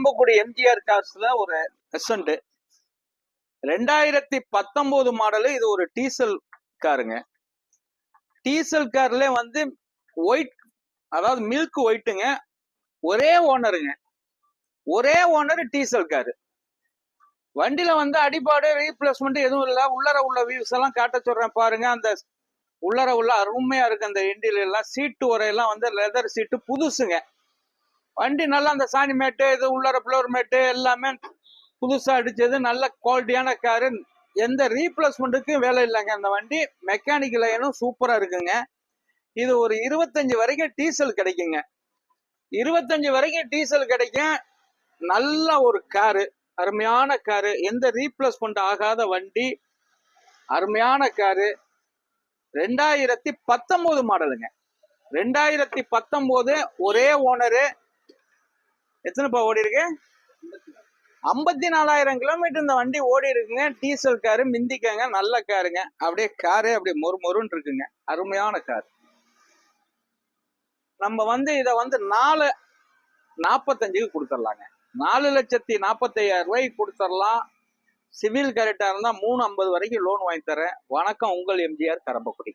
கரம்பக்குடி எம்ஜிஆர் கார்ஸ்ல ஒரு எசன்ட் 2019 மாடலு. இது ஒரு டீசல் காருங்க. டீசல் கார்ல வந்து ஒயிட், அதாவது மில்க் ஒயிட்டுங்க. ஒரே ஓனருங்க, ஒரே ஓனர் டீசல் காரு. வண்டியில வந்து அடிபாடு ரீப்ளேஸ்மெண்ட் எதுவும் இல்லை. உள்ளர உள்ள வியூஸ் எல்லாம் காட்ட சொல்றேன் பாருங்க. அந்த உள்ளர உள்ள அருமையா இருக்கு. அந்த இண்டியில எல்லாம் சீட்டு உரையெல்லாம் வந்து லெதர் சீட்டு புதுசுங்க. வண்டி நல்லா அந்த சாணி மேட்டு, இது உள்ளர ஃப்ளோர் மேட்டு எல்லாமே புதுசா அடிச்சது. நல்ல குவாலிட்டியான காரு. எந்த ரீப்ளேஸ்மெண்ட்டுக்கும் வேலை இல்லைங்க. அந்த வண்டி மெக்கானிக் லைனும் சூப்பரா இருக்குங்க. இது ஒரு 25 வரைக்கும் டீசல் கிடைக்குங்க. 25 வரைக்கும் டீசல் கிடைக்கும். நல்ல ஒரு காரு, அருமையான காரு. எந்த ரீப்ளேஸ்மெண்ட் ஆகாத வண்டி, அருமையான காரு. 2019 மாடலுங்க. 2019 ஒரே ஓனரு. எத்தனைப்பா ஓடி இருக்கு? 54,000 கிலோமீட்டர் இந்த வண்டி ஓடி இருக்குங்க. டீசல் காரு, மிந்திக்கங்க, நல்ல காருங்க. அப்படியே காரே அப்படியே மொறுன்னு இருக்குங்க. அருமையான கார். நம்ம வந்து இதை வந்து 4,45க்கு கொடுத்துடலாங்க. 4,45,000 ரூபாய்க்கு கொடுத்துடலாம். சிவில் கரெக்டா இருந்தா 3,50 வரைக்கும் லோன் வாங்கி தரேன். வணக்கம், உங்கள் எம்ஜிஆர் கரம்பக்குடி.